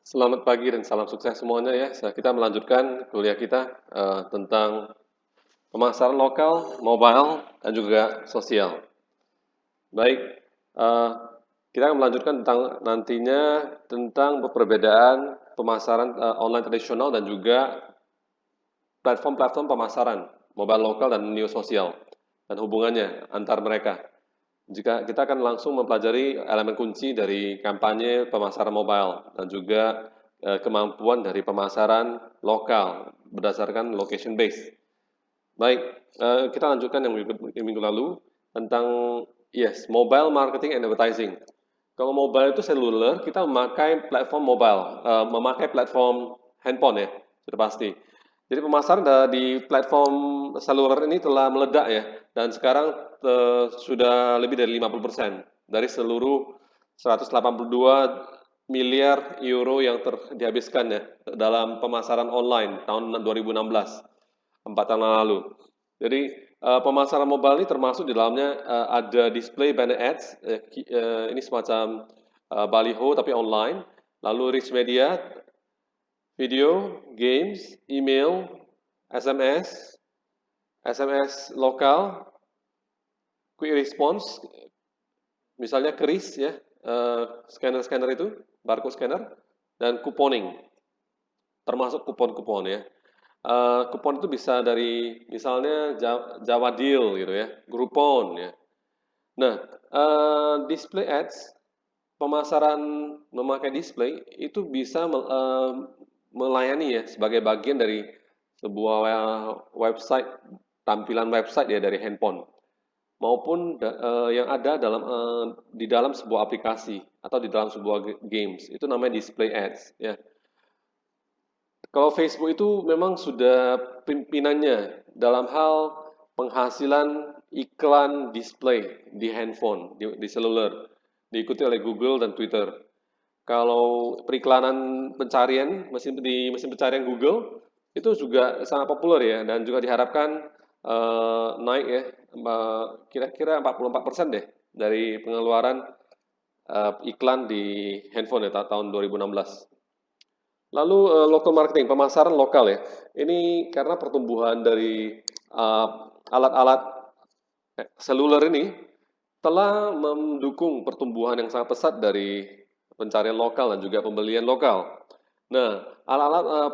Selamat pagi dan salam sukses semuanya ya. Kita melanjutkan kuliah kita tentang pemasaran lokal, mobile, dan juga sosial. Baik, eh, kita akan melanjutkan tentang nantinya tentang perbedaan pemasaran online tradisional dan juga platform-platform pemasaran mobile lokal dan neo sosial dan hubungannya antar mereka. Jika kita akan langsung mempelajari elemen kunci dari kampanye pemasaran mobile dan juga kemampuan dari pemasaran lokal berdasarkan location base. Baik, kita lanjutkan yang minggu lalu tentang mobile marketing and advertising. Kalau mobile itu seluler, kita memakai platform mobile, memakai platform handphone ya, sudah pasti. Jadi pemasaran di platform seluler ini telah meledak ya, dan sekarang sudah lebih dari 50% dari seluruh 182 miliar euro yang dihabiskan ya dalam pemasaran online tahun 2016, 4 tahun lalu. Jadi pemasaran mobile ini termasuk di dalamnya ada display banner ads, ini semacam baliho tapi online, lalu rich media, video, games, email, SMS, SMS lokal, quick response, misalnya keris ya, scanner-scanner itu, barcode scanner, dan couponing, termasuk kupon-kupon ya. Kupon itu bisa dari misalnya Jawa Deal gitu ya, Groupon ya. Nah, display ads, pemasaran memakai display itu bisa melayani ya sebagai bagian dari sebuah website, tampilan website ya dari handphone maupun yang ada di dalam sebuah aplikasi atau di dalam sebuah games. Itu namanya display ads ya. Kalau Facebook itu memang sudah pimpinannya dalam hal penghasilan iklan display di handphone, di seluler, diikuti oleh Google dan Twitter. Kalau periklanan pencarian di mesin pencarian Google itu juga sangat populer ya dan juga diharapkan naik ya kira-kira 44% deh dari pengeluaran iklan di handphone ya tahun 2016. Lalu local marketing, pemasaran lokal ya. Ini karena pertumbuhan dari alat-alat seluler ini telah mendukung pertumbuhan yang sangat pesat dari pencarian lokal dan juga pembelian lokal. Nah, alat-alat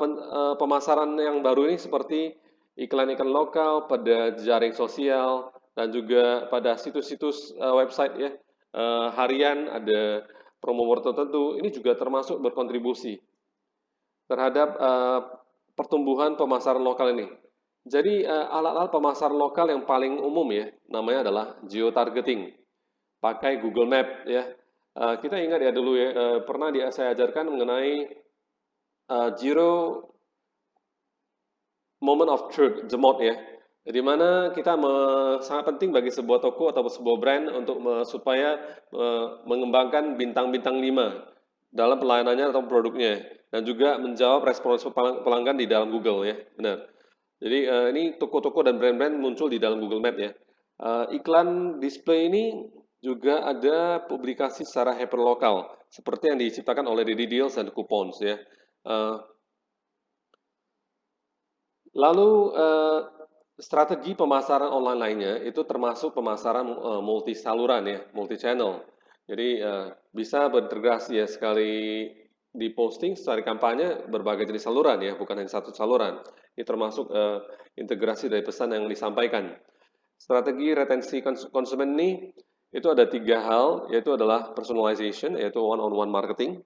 pemasaran yang baru ini seperti iklan-iklan lokal pada jaring sosial dan juga pada situs-situs website ya harian ada promo tertentu ini juga termasuk berkontribusi terhadap pertumbuhan pemasaran lokal ini. Jadi alat-alat pemasaran lokal yang paling umum ya, namanya adalah geotargeting. Pakai Google Map ya. Kita ingat ya dulu ya, pernah saya ajarkan mengenai zero moment of truth, JMOT ya. Di mana kita sangat penting bagi sebuah toko atau sebuah brand untuk supaya mengembangkan bintang-bintang 5 dalam pelayanannya atau produknya dan juga menjawab respons pelanggan di dalam Google ya. Benar. Jadi ini toko-toko dan brand-brand muncul di dalam Google Map ya. Iklan display ini juga ada publikasi secara hyperlokal seperti yang diciptakan oleh Didi Deals dan Coupons ya. Lalu strategi pemasaran online lainnya itu termasuk pemasaran multi saluran ya, multi channel. Jadi bisa berintegrasi ya sekali diposting secara kampanye berbagai jenis saluran ya, bukan hanya satu saluran. Ini termasuk integrasi dari pesan yang disampaikan. Strategi retensi konsumen ini itu ada 3 hal, yaitu adalah personalization, yaitu one-on-one marketing,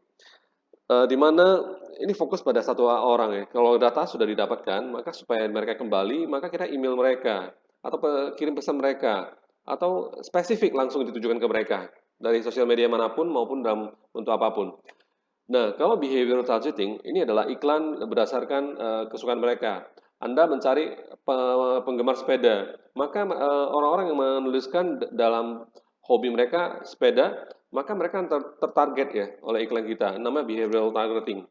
di mana ini fokus pada satu orang ya. Kalau data sudah didapatkan, maka supaya mereka kembali, maka kita email mereka atau kirim pesan mereka atau spesifik langsung ditujukan ke mereka dari sosial media manapun maupun dalam bentuk apapun. Nah, kalau behavioral targeting ini adalah iklan berdasarkan kesukaan mereka. Anda mencari penggemar sepeda, maka orang-orang yang menuliskan dalam hobi mereka sepeda, maka mereka tertarget ya oleh iklan kita. Namanya behavioral targeting.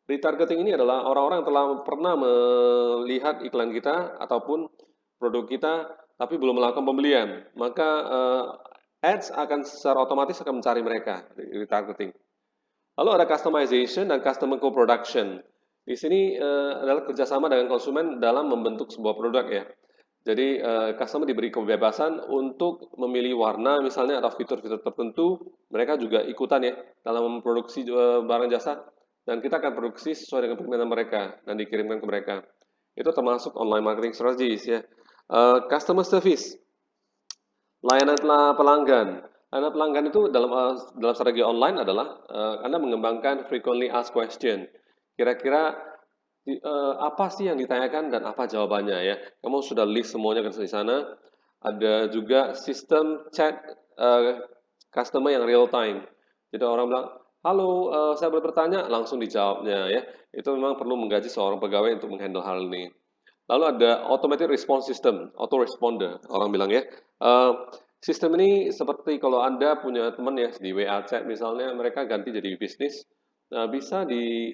Retargeting ini adalah orang-orang yang telah pernah melihat iklan kita ataupun produk kita, tapi belum melakukan pembelian. Maka ads akan secara otomatis akan mencari mereka, retargeting. Lalu ada customization dan customer co-production. Di sini adalah kerjasama dengan konsumen dalam membentuk sebuah produk ya. Jadi customer diberi kebebasan untuk memilih warna misalnya atau fitur-fitur tertentu. Mereka juga ikutan ya dalam memproduksi barang jasa dan kita akan produksi sesuai dengan permintaan mereka dan dikirimkan ke mereka. Itu termasuk online marketing strategies ya. Customer service, layanan pelanggan. Layanan pelanggan itu dalam strategi online adalah Anda mengembangkan frequently asked question. Kira-kira apa sih yang ditanyakan dan apa jawabannya ya? Kamu sudah list semuanya di sana. Ada juga sistem chat customer yang real time. Jadi orang bilang, halo, saya boleh bertanya, langsung dijawabnya ya. Itu memang perlu menggaji seorang pegawai untuk menghandle hal ini. Lalu ada automatic response system, autoresponder, orang bilang ya. Eh, Sistem ini seperti kalau Anda punya teman ya di WA chat misalnya, mereka ganti jadi bisnis. Nah, bisa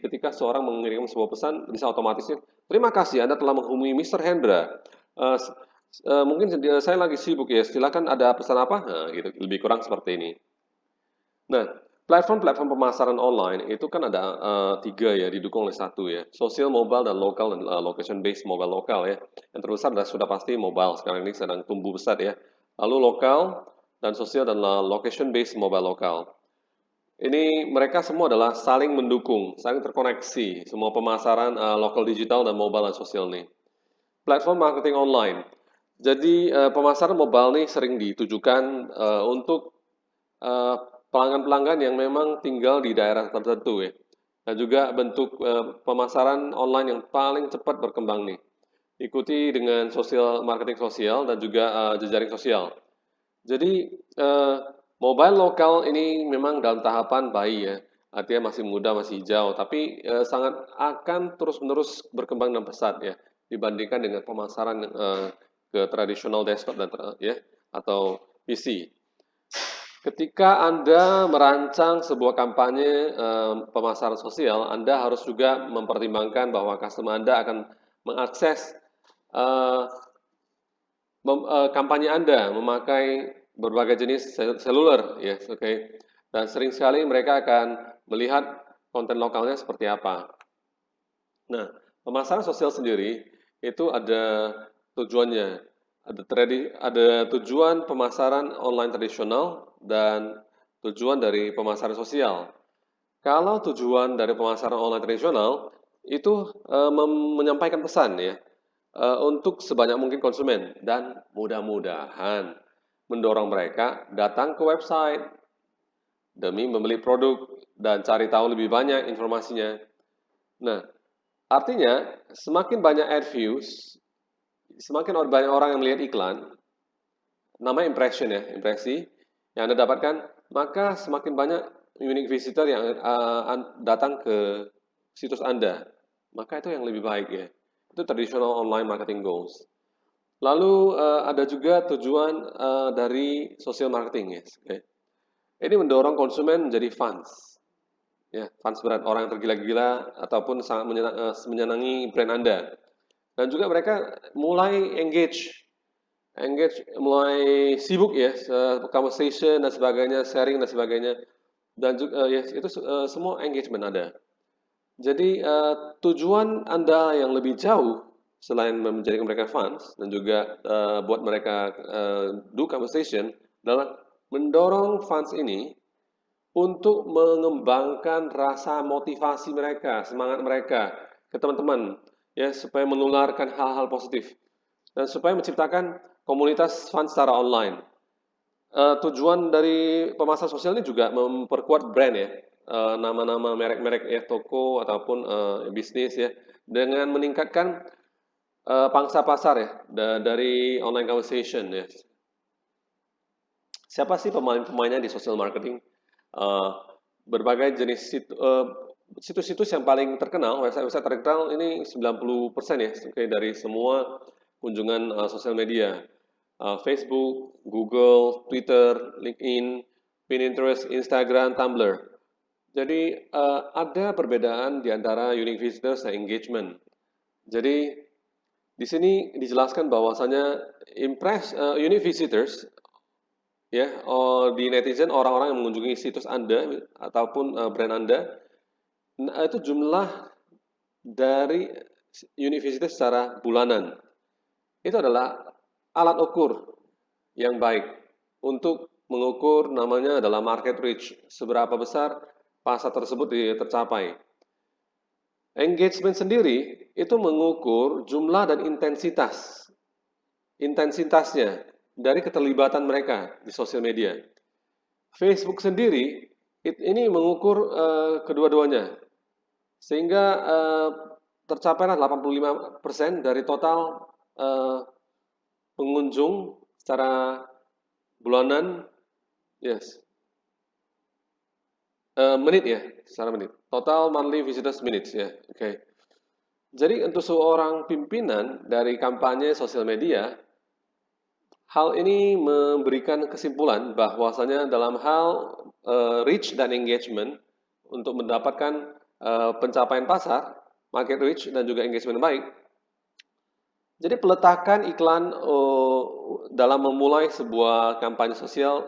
ketika seorang mengirim sebuah pesan, bisa otomatisnya, terima kasih Anda telah menghubungi Mr. Hendra. Eh, Mungkin saya lagi sibuk ya, silakan ada pesan apa? Nah, gitu, lebih kurang seperti ini. Nah, platform-platform pemasaran online itu kan ada tiga ya, didukung oleh satu ya, sosial, mobile, dan lokal, dan location-based mobile lokal ya. Yang terbesar adalah sudah pasti mobile, sekarang ini sedang tumbuh besar ya. Lalu lokal, dan sosial, dan location-based mobile lokal. Ini mereka semua adalah saling mendukung, saling terkoneksi, semua pemasaran lokal digital dan mobile dan sosial nih. Platform marketing online. Jadi pemasaran mobile nih sering ditujukan untuk eh, pelanggan-pelanggan yang memang tinggal di daerah tertentu ya. Dan juga bentuk pemasaran online yang paling cepat berkembang nih. Ikuti dengan sosial marketing sosial dan juga jejaring sosial. Jadi mobile lokal ini memang dalam tahapan bayi ya. Artinya masih muda, masih hijau, tapi sangat akan terus-menerus berkembang dan pesat ya dibandingkan dengan pemasaran ke tradisional desktop dan ya atau PC. Ketika Anda merancang sebuah kampanye pemasaran sosial, Anda harus juga mempertimbangkan bahwa customer Anda akan mengakses eh, kampanye Anda memakai berbagai jenis seluler, ya, oke. Dan sering sekali mereka akan melihat konten lokalnya seperti apa. Nah, pemasaran sosial sendiri itu ada tujuannya. Ada tujuan pemasaran online tradisional dan tujuan dari pemasaran sosial. Kalau tujuan dari pemasaran online tradisional itu menyampaikan pesan ya untuk sebanyak mungkin konsumen dan mudah-mudahan mendorong mereka datang ke website demi membeli produk dan cari tahu lebih banyak informasinya. Nah, artinya semakin banyak ad views, semakin banyak orang yang melihat iklan, namanya impression ya, impresi yang Anda dapatkan, maka semakin banyak unique visitor yang datang ke situs Anda. Maka itu yang lebih baik ya. Itu traditional online marketing goals. Lalu ada juga tujuan dari social marketing ya. Okay. Ini mendorong konsumen menjadi fans. Ya, fans berat orang yang tergila-gila ataupun sangat menyenangi brand Anda. Dan juga mereka mulai mulai sibuk ya, conversation dan sebagainya, sharing dan sebagainya. Dan juga ya itu semua engagement ada. Jadi tujuan Anda yang lebih jauh selain menjadikan mereka fans dan juga buat mereka do conversation adalah mendorong fans ini untuk mengembangkan rasa motivasi mereka, semangat mereka ke teman-teman ya supaya menularkan hal-hal positif dan supaya menciptakan komunitas fans secara online. Tujuan dari pemasaran sosial ini juga memperkuat brand ya, nama-nama merek-merek ya toko ataupun bisnis ya, dengan meningkatkan pangsa pasar ya dari online conversation ya. Siapa sih pemain-pemainnya di social marketing? Uh, Berbagai jenis situs-situs yang paling terkenal, website-website terkenal ini 90% ya, dari semua kunjungan sosial media. Facebook, Google, Twitter, LinkedIn, Pinterest, Instagram, Tumblr. Jadi ada perbedaan di antara unique visitors dan engagement. Jadi di sini dijelaskan bahwasanya unique visitors ya, di netizen orang-orang yang mengunjungi situs Anda ataupun brand Anda, itu jumlah dari universitas secara bulanan. Itu adalah alat ukur yang baik untuk mengukur namanya adalah market reach, seberapa besar pasar tersebut tercapai. Engagement sendiri itu mengukur jumlah dan intensitasnya dari keterlibatan mereka di sosial media. Facebook sendiri ini mengukur kedua-duanya, sehingga tercapailah 85% dari total pengunjung secara bulanan, yes, menit ya, secara menit. Total monthly visitors minutes ya, oke. Jadi untuk seorang pimpinan dari kampanye sosial media, hal ini memberikan kesimpulan bahwasanya dalam hal reach dan engagement untuk mendapatkan pencapaian pasar, market reach dan juga engagement baik. Jadi peletakan iklan dalam memulai sebuah kampanye sosial,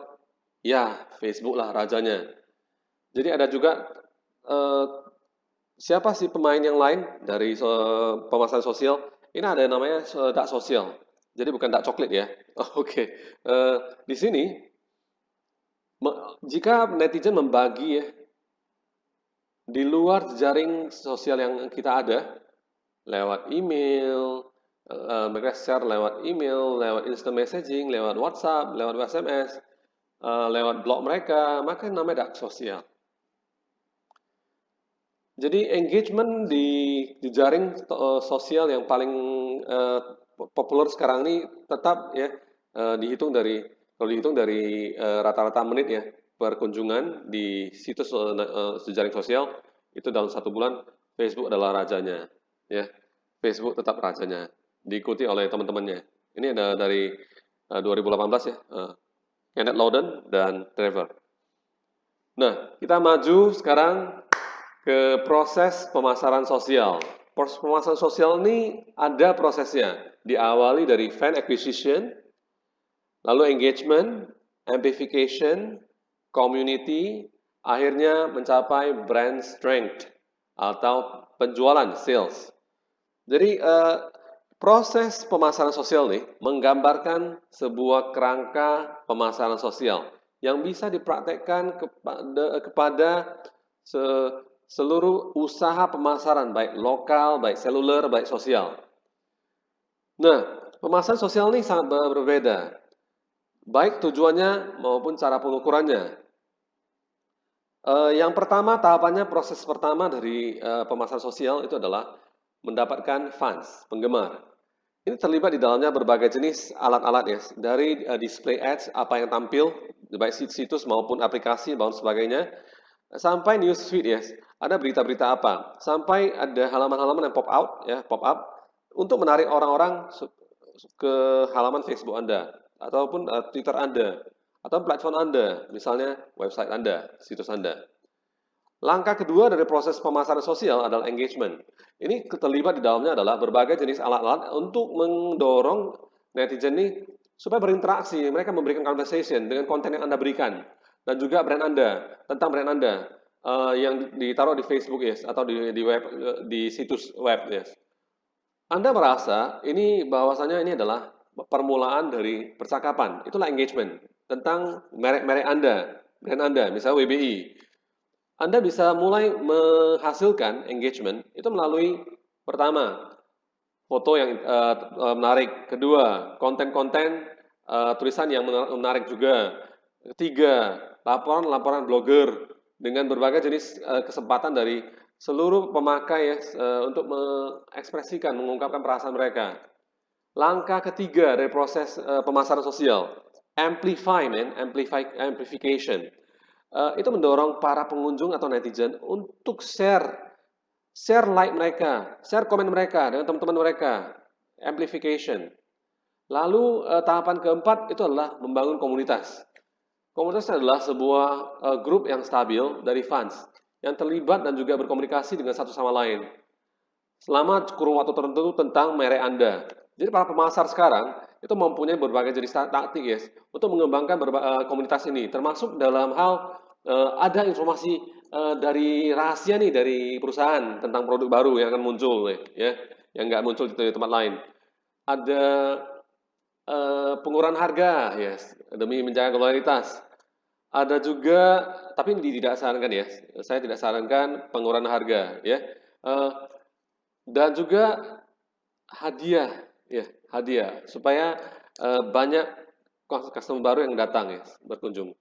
ya Facebook lah rajanya. Jadi ada juga siapa sih pemain yang lain dari pemasaran sosial? Ini ada yang namanya dak sosial. Jadi bukan dak coklat ya. Oh, oke. Di sini jika netizen membagi ya di luar jaring sosial yang kita ada lewat email, mereka share lewat email, lewat instant messaging, lewat WhatsApp, lewat SMS, lewat blog mereka, maka namanya dak sosial. Jadi engagement di jaring sosial yang paling populer sekarang ini tetap ya dihitung dari kalau dihitung dari rata-rata menit ya perkunjungan di situs jejaring sosial itu dalam 1 bulan Facebook adalah rajanya ya. Facebook tetap rajanya diikuti oleh teman-temannya. Ini ada dari 2018 ya. Kenneth Louden dan Trevor. Nah, kita maju sekarang ke proses pemasaran sosial. Proses pemasaran sosial ini ada prosesnya. Diawali dari fan acquisition, lalu engagement, amplification, community, akhirnya mencapai brand strength atau penjualan sales. Jadi proses pemasaran sosial nih menggambarkan sebuah kerangka pemasaran sosial yang bisa dipraktekkan kepada seluruh usaha pemasaran, baik lokal, baik seluler, baik sosial. Nah, pemasaran sosial ini sangat berbeda, baik tujuannya maupun cara pengukurannya. Yang pertama, tahapannya proses pertama dari pemasaran sosial itu adalah mendapatkan fans, penggemar. Ini terlibat di dalamnya berbagai jenis alat-alat ya, dari display ads, apa yang tampil, baik situs maupun aplikasi maupun sebagainya, sampai newsfeed ya, ada berita-berita apa, sampai ada halaman-halaman yang pop up untuk menarik orang-orang ke halaman Facebook Anda ataupun Twitter Anda atau platform Anda, misalnya website Anda, situs Anda. Langkah kedua dari proses pemasaran sosial adalah engagement. Ini terlibat di dalamnya adalah berbagai jenis alat-alat untuk mendorong netizen ini supaya berinteraksi. Mereka memberikan conversation dengan konten yang Anda berikan dan juga brand Anda, tentang brand Anda yang ditaruh di Facebook yes, atau di web di situs web yes. Anda merasa ini bahwasanya ini adalah permulaan dari percakapan. Itulah engagement tentang merek-merek Anda, brand Anda, misalnya WBI. Anda bisa mulai menghasilkan engagement itu melalui pertama, foto yang menarik, kedua, konten-konten tulisan yang menarik juga, ketiga, laporan-laporan blogger dengan berbagai jenis kesempatan dari seluruh pemakai ya, untuk mengekspresikan, mengungkapkan perasaan mereka. Langkah ketiga dari proses pemasaran sosial, amplification. Itu mendorong para pengunjung atau netizen untuk share like mereka, share komen mereka dengan teman-teman mereka, amplification. Lalu tahapan keempat itu adalah membangun komunitas. Komunitas adalah sebuah grup yang stabil dari fans yang terlibat dan juga berkomunikasi dengan satu sama lain selama kurun waktu tertentu tentang merek Anda. Jadi para pemasar sekarang itu mempunyai berbagai jenis taktik ya untuk mengembangkan komunitas ini, termasuk dalam hal ada informasi dari rahasia nih dari perusahaan tentang produk baru yang akan muncul ya, yang nggak muncul di tempat lain. Ada pengurangan harga ya demi menjaga loyalitas. Ada juga, tapi tidak sarankan ya. Saya tidak sarankan pengurangan harga ya. Eh, dan juga hadiah, ya, hadiah supaya banyak customer baru yang datang ya berkunjung.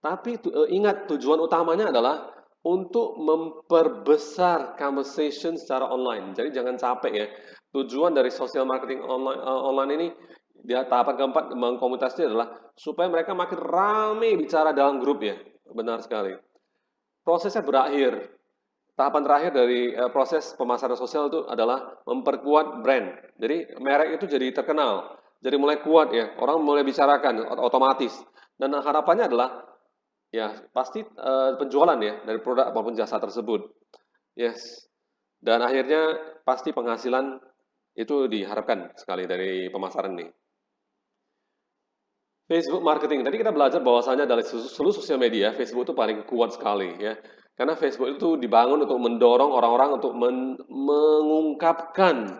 Tapi ingat tujuan utamanya adalah untuk memperbesar conversation secara online. Jadi jangan capek ya. Tujuan dari social marketing online ini di tahapan keempat membangun komunitas ini adalah supaya mereka makin ramai bicara dalam grup ya. Benar sekali. Prosesnya berakhir. Tahapan terakhir dari proses pemasaran sosial itu adalah memperkuat brand. Jadi merek itu jadi terkenal, jadi mulai kuat ya. Orang mulai bicarakan otomatis. Dan harapannya adalah ya pasti penjualan ya dari produk apapun jasa tersebut. Yes. Dan akhirnya pasti penghasilan itu diharapkan sekali dari pemasaran ini. Facebook marketing. Tadi kita belajar bahwasanya dari seluruh sosial media, Facebook itu paling kuat sekali ya. Karena Facebook itu dibangun untuk mendorong orang-orang untuk mengungkapkan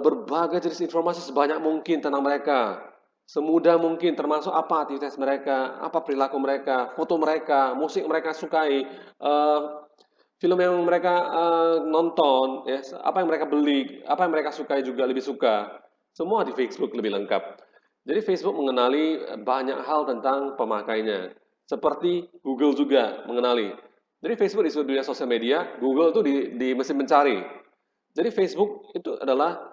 berbagai jenis informasi sebanyak mungkin tentang mereka. Semudah mungkin termasuk apa aktivitas mereka, apa perilaku mereka, foto mereka, musik mereka sukai, film yang mereka nonton, ya, apa yang mereka beli, apa yang mereka sukai juga lebih suka. Semua di Facebook lebih lengkap. Jadi Facebook mengenali banyak hal tentang pemakainya. Seperti Google juga mengenali. Jadi Facebook di seluruh dunia sosial media, Google itu di mesin pencari. Jadi Facebook itu adalah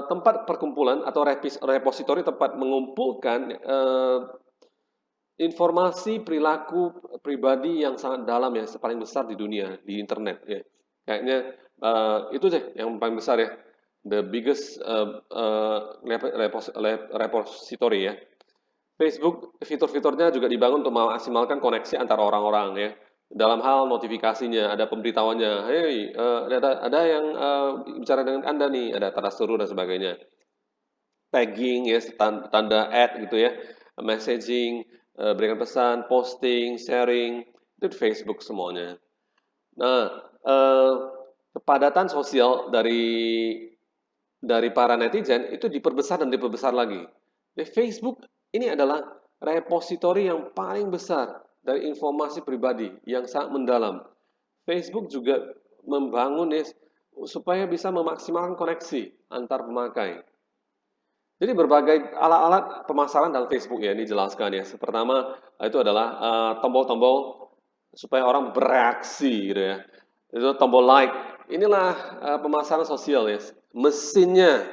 tempat perkumpulan atau repositori tempat mengumpulkan informasi perilaku pribadi yang sangat dalam ya, paling besar di dunia di internet ya. Kayaknya itu deh yang paling besar ya, the biggest repository ya. Facebook fitur-fiturnya juga dibangun untuk memaksimalkan koneksi antara orang-orang ya. Dalam hal notifikasinya, ada pemberitahuannya, hey, ada yang bicara dengan Anda nih, ada tanda seru dan sebagainya. Tagging ya, tanda add gitu ya, messaging, berikan pesan, posting, sharing, itu di Facebook semuanya. Nah, eh, kepadatan sosial dari para netizen itu diperbesar dan diperbesar lagi. Di Facebook ini adalah repositori yang paling besar dari informasi pribadi yang sangat mendalam. Facebook juga membangun ya, supaya bisa memaksimalkan koneksi antar pemakai. Jadi berbagai alat-alat pemasaran dalam Facebook ya ini jelaskan ya. Pertama itu adalah tombol-tombol supaya orang bereaksi gitu ya. Itu tombol like. Inilah pemasaran sosial ya. Mesinnya,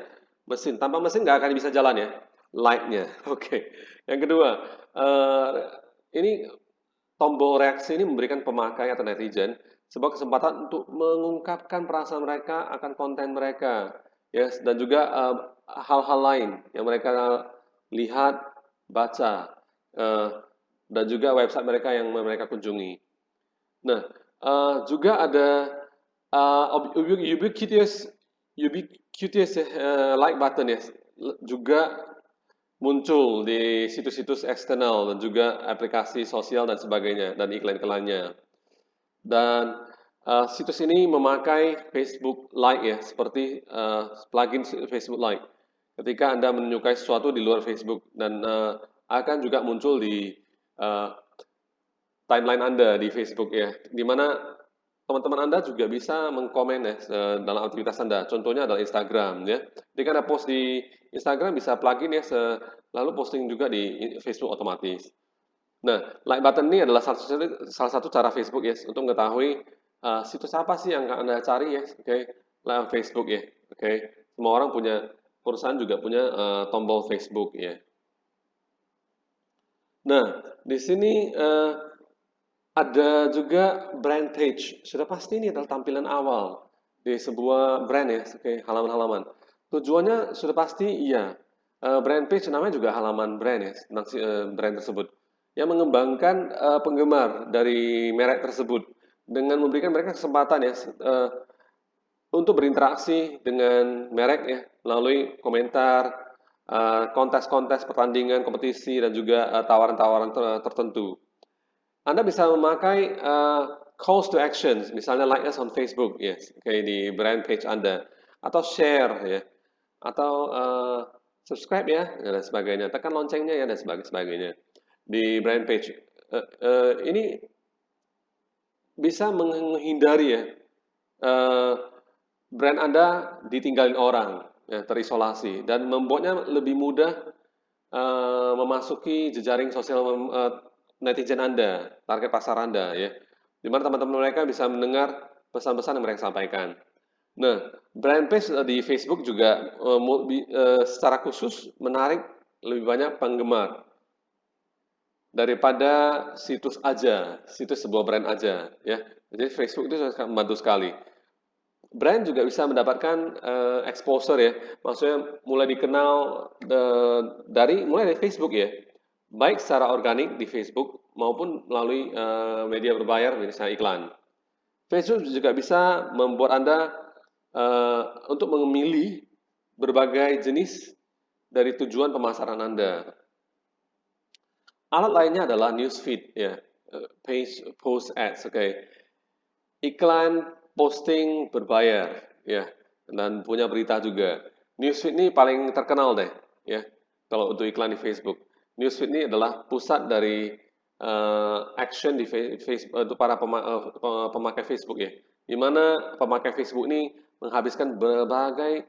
tanpa mesin nggak akan bisa jalan ya. Like-nya. Oke. Yang kedua, ini tombol reaksi ini memberikan pemakai atau netizen sebuah kesempatan untuk mengungkapkan perasaan mereka akan konten mereka, ya, dan juga hal-hal lain yang mereka lihat, baca, dan juga website mereka yang mereka kunjungi. Nah, juga ada ubiquitous like button ya, juga muncul di situs-situs eksternal dan juga aplikasi sosial dan sebagainya dan iklan-iklannya. Dan situs ini memakai Facebook Lite ya, seperti plugin Facebook Lite. Ketika Anda menyukai sesuatu di luar Facebook dan akan juga muncul di uh, timeline Anda di Facebook ya, di mana teman-teman Anda juga bisa mengkomen ya dalam aktivitas Anda. Contohnya adalah Instagram ya. Jika Anda post di Instagram bisa plugin ya, lalu posting juga di Facebook otomatis. Nah, like button ini adalah salah satu cara Facebook ya untuk mengetahui situs apa sih yang Anda cari ya, oke, lewat Facebook ya, oke. Semua orang punya, perusahaan juga punya tombol Facebook ya. Nah, di sini ada juga brand page. Sudah pasti ini adalah tampilan awal di sebuah brand ya, oke, halaman-halaman. Tujuannya sudah pasti iya. Brand page namanya juga halaman brand ya, tentang brand tersebut. Yang mengembangkan penggemar dari merek tersebut dengan memberikan mereka kesempatan ya untuk berinteraksi dengan merek ya melalui komentar, kontes-kontes pertandingan, kompetisi dan juga tawaran-tawaran tertentu. Anda bisa memakai calls to actions, misalnya like us on Facebook, yes, kayak di brand page Anda, atau share ya, atau subscribe ya, dan sebagainya. Tekan loncengnya ya dan sebagainya di brand page. Ini bisa menghindari ya eh, brand Anda ditinggalin orang, ya, terisolasi, dan membuatnya lebih mudah memasuki jejaring sosial netizen Anda, target pasar Anda, ya, di mana teman-teman mereka bisa mendengar pesan-pesan yang mereka sampaikan. Nah, brand page di Facebook juga secara khusus menarik lebih banyak penggemar daripada situs aja, situs sebuah brand aja, ya. Jadi Facebook itu sangat membantu sekali. Brand juga bisa mendapatkan exposure ya, maksudnya mulai dikenal mulai dari Facebook ya, baik secara organik di Facebook maupun melalui media berbayar misalnya iklan. Facebook juga bisa membuat Anda untuk memilih berbagai jenis dari tujuan pemasaran Anda. Alat lainnya adalah newsfeed ya, page post ads, oke. Iklan posting berbayar ya, dan punya berita juga. Newsfeed ini paling terkenal deh ya, kalau untuk iklan di Facebook. Newsfeed ini adalah pusat dari action di Facebook untuk para pemakai Facebook ya, di mana pemakai Facebook ini menghabiskan berbagai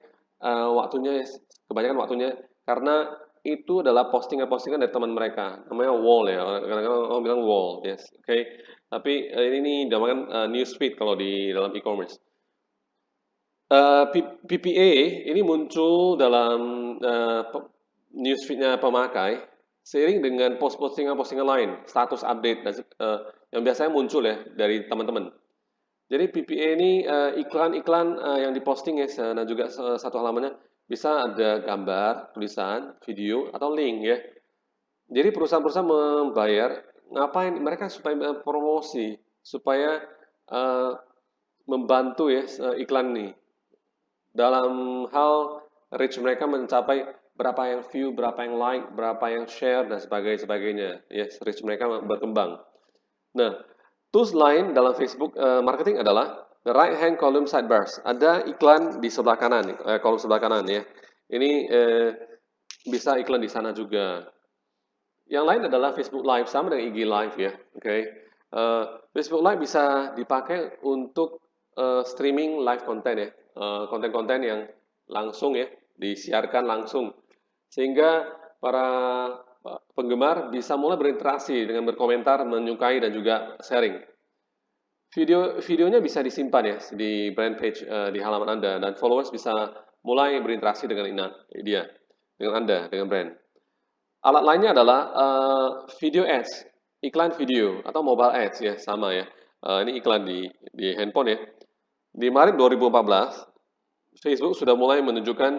waktunya, kebanyakan waktunya karena itu adalah postingan-postingan dari teman mereka, namanya wall ya, kadang-kadang orang bilang wall, yes, oke. Tapi ini dinamakan newsfeed kalau di dalam e-commerce. PPA ini muncul dalam newsfeed-nya pemakai seiring dengan postingan-postingan lain, status update dan yang biasanya muncul ya dari teman-teman. Jadi PPA ini iklan-iklan yang diposting ya, dan juga satu halamannya bisa ada gambar, tulisan, video atau link ya. Jadi perusahaan-perusahaan membayar ngapain mereka supaya promosi, supaya eh, membantu ya iklan nih dalam hal reach mereka mencapai berapa yang view, berapa yang like, berapa yang share dan sebagainya. Yes, reach mereka berkembang. Nah, tools lain dalam Facebook marketing adalah the right hand column sidebars. Ada iklan di sebelah kanan, kolom sebelah kanan ya. Ini bisa iklan di sana juga. Yang lain adalah Facebook Live, sama dengan IG Live ya. Oke. Facebook Live bisa dipakai untuk streaming live content ya. Konten-konten yang langsung ya, disiarkan langsung. Sehingga para penggemar bisa mulai berinteraksi dengan berkomentar, menyukai dan juga sharing. Videonya bisa disimpan ya di brand page di halaman Anda, dan followers bisa mulai berinteraksi dengan Anda, dengan brand. Alat lainnya adalah video ads, iklan video atau mobile ads ya, sama ya. Ini iklan di handphone ya. Di Maret 2014, Facebook sudah mulai menunjukkan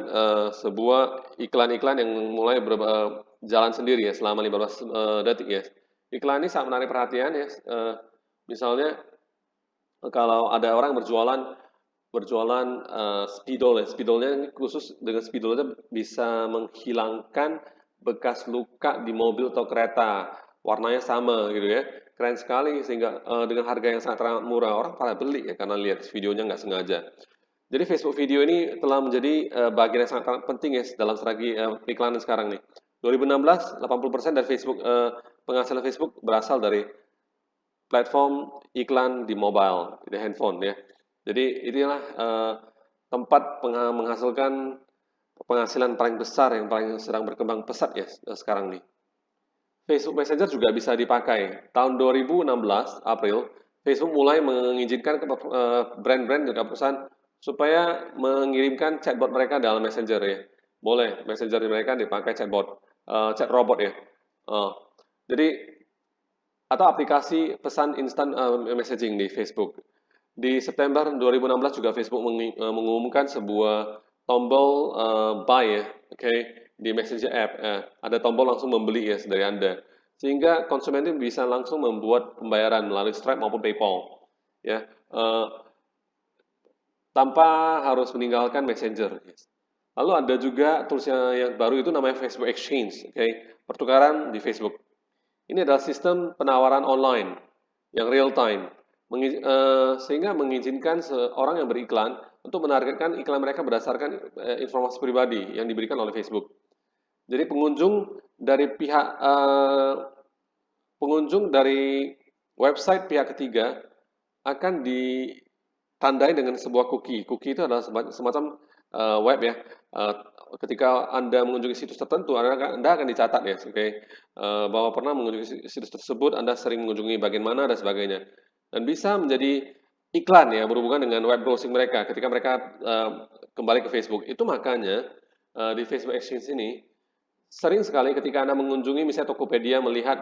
sebuah iklan-iklan yang mulai jalan sendiri ya selama 15 detik ya. Iklan ini sangat menarik perhatian ya. Misalnya kalau ada orang berjualan spidol ya. Spidolnya ini khusus dengan spidolnya bisa menghilangkan bekas luka di mobil atau kereta. Warnanya sama gitu ya. Keren sekali sehingga dengan harga yang sangat murah orang pada beli ya karena lihat videonya nggak sengaja. Jadi Facebook video ini telah menjadi bagian yang sangat penting ya dalam strategi periklanan sekarang nih. 2016, 80% dari Facebook penghasilan Facebook berasal dari platform iklan di mobile, di handphone ya. Jadi inilah tempat menghasilkan penghasilan paling besar yang paling sedang berkembang pesat ya sekarang nih. Facebook Messenger juga bisa dipakai. Tahun 2016 April, Facebook mulai mengizinkan ke brand-brand dan perusahaan supaya mengirimkan chatbot mereka dalam Messenger ya. Boleh Messenger mereka dipakai chatbot, chat robot ya. Jadi atau aplikasi pesan instan messaging di Facebook. Di September 2016 juga Facebook mengumumkan sebuah tombol buy ya, oke, di Messenger app. Ada tombol langsung membeli ya dari Anda. Sehingga konsumen itu bisa langsung membuat pembayaran melalui Stripe maupun PayPal. Ya, tanpa harus meninggalkan Messenger. Lalu ada juga tools yang baru itu namanya Facebook Exchange, oke, pertukaran di Facebook. Ini adalah sistem penawaran online yang real time, sehingga mengizinkan seorang yang beriklan untuk menargetkan iklan mereka berdasarkan informasi pribadi yang diberikan oleh Facebook. Jadi pengunjung dari website pihak ketiga akan ditandai dengan sebuah cookie. Cookie itu adalah semacam web ya. Ketika Anda mengunjungi situs tertentu, Anda akan dicatat ya, bahwa pernah mengunjungi situs tersebut, Anda sering mengunjungi bagian mana dan sebagainya. Dan bisa menjadi iklan ya berhubungan dengan web browsing mereka ketika mereka kembali ke Facebook. Itu makanya di Facebook Exchange ini sering sekali ketika Anda mengunjungi misalnya Tokopedia melihat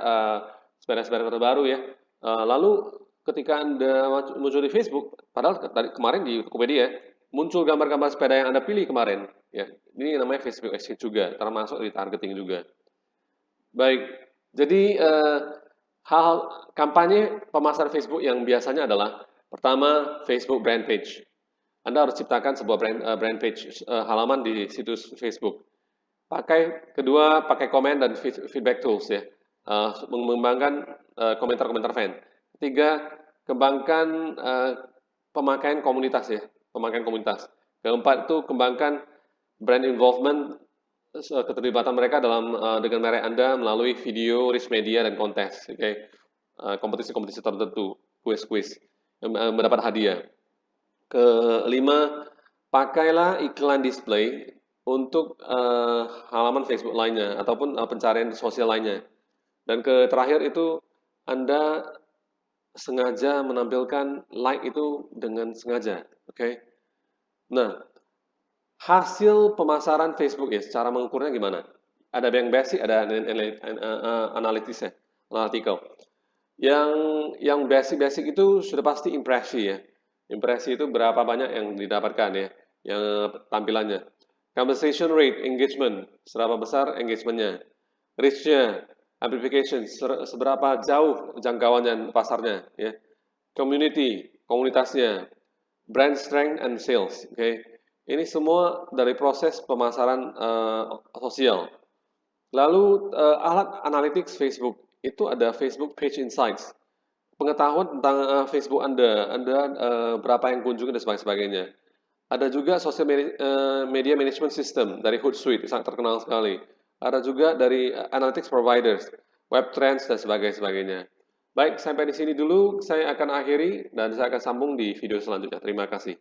sepeda-sepeda terbaru ya, lalu ketika Anda muncul di Facebook, padahal kemarin di Tokopedia muncul gambar-gambar sepeda yang Anda pilih kemarin, ya. Ini namanya Facebook Exchange juga, termasuk di targeting juga. Baik, jadi hal kampanye pemasaran Facebook yang biasanya adalah pertama Facebook brand page. Anda harus ciptakan sebuah brand page halaman di situs Facebook. Kedua, pakai komen dan feedback tools ya, mengembangkan komentar-komentar fan. Ketiga, kembangkan pemakaian komunitas ya, pemakaian komunitas. Keempat itu kembangkan brand involvement, keterlibatan mereka dalam dengan merek Anda melalui video, rich media dan kontes, kompetisi-kompetisi tertentu, kuis-kuis yang mendapat hadiah. Kelima, pakailah iklan display untuk halaman Facebook lainnya ataupun pencarian sosial lainnya. Dan terakhir itu Anda sengaja menampilkan like itu dengan sengaja, oke? Nah, hasil pemasaran Facebook ya, cara mengukurnya gimana? Ada yang basic, ada analitisnya, analytical. Yang basic-basic itu sudah pasti impresi ya. Impresi itu berapa banyak yang didapatkan ya, yang tampilannya. Conversation rate, engagement, seberapa besar engagementnya. Reach-nya, amplification, seberapa jauh jangkauannya pasarnya ya. Community, komunitasnya. Brand strength and sales, oke. Ini semua dari proses pemasaran sosial. Lalu alat analytics Facebook itu ada Facebook Page Insights, pengetahuan tentang Facebook Anda berapa yang kunjungi dan sebagainya. Ada juga social media management system dari Hootsuite, sangat terkenal sekali. Ada juga dari analytics providers, web trends dan sebagainya. Baik, sampai di sini dulu saya akan akhiri dan saya akan sambung di video selanjutnya. Terima kasih.